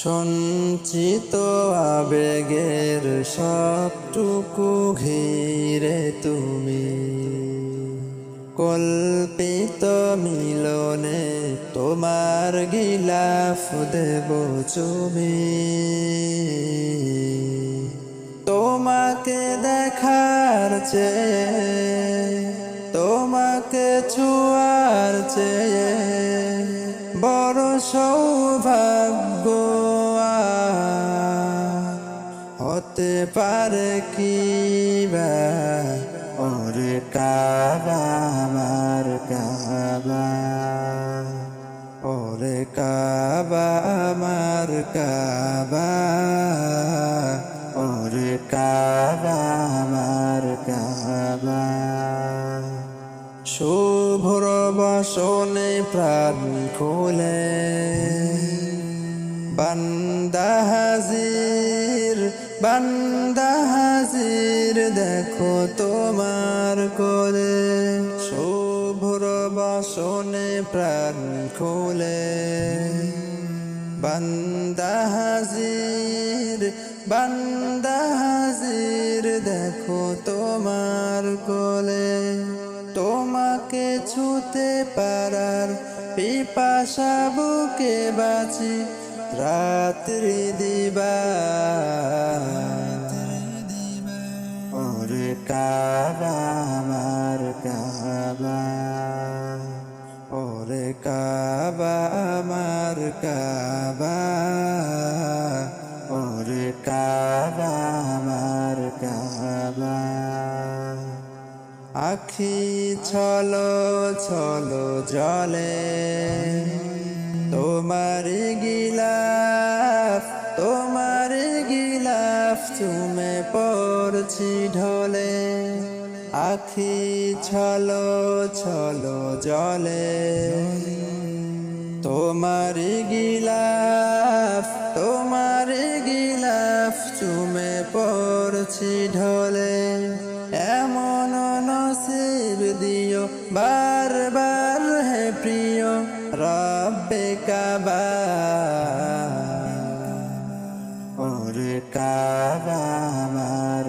সঞ্চিত আবেগের সবটুকু ঘিরে তুমি কল্পিত মিলনে তোমার গিলাফ দেব চুমি। তোমাকে দেখার চেয়ে তোমাকে ছুঁয়ার চেয়ে বড় সৌভাগ্য হতে পারে কি বা। ওরে কাবা আমার কাবা, ওরে কাবা আমার কাবা, ওরে কাবা আমার কাবা। শুভ্র বসনে প্রাণ খুলে বান্দা হাজির, বান্দা হাজির দেখো তোমার কোলে। শুভ্র বসনে প্রাণ খুলে বান্দা হাজির, বান্দা হাজির দেখো তোমার কোলে। তোমাকে ছুতে পারার পিপাসা বুকে বাঁচি রাত্রি দিবা। ওরে কাবা আমার কাবা, ওরে কাবা আমার কাবা, ওরে কাবা আমার কাবা। আখি ছলো ছলো জলে তোমার গিলাফ, তোমার গিলাফ চুমে পড়ছি ঢলে। আখি ছলো ছলো জলে তোমার গিলাফ, তোমার গিলাফ চুমে পড়ছি ঢলে। এমন নসিব দিও বারবার হে প্রিয় রব্বে কাবা। ওরে কাবা আমার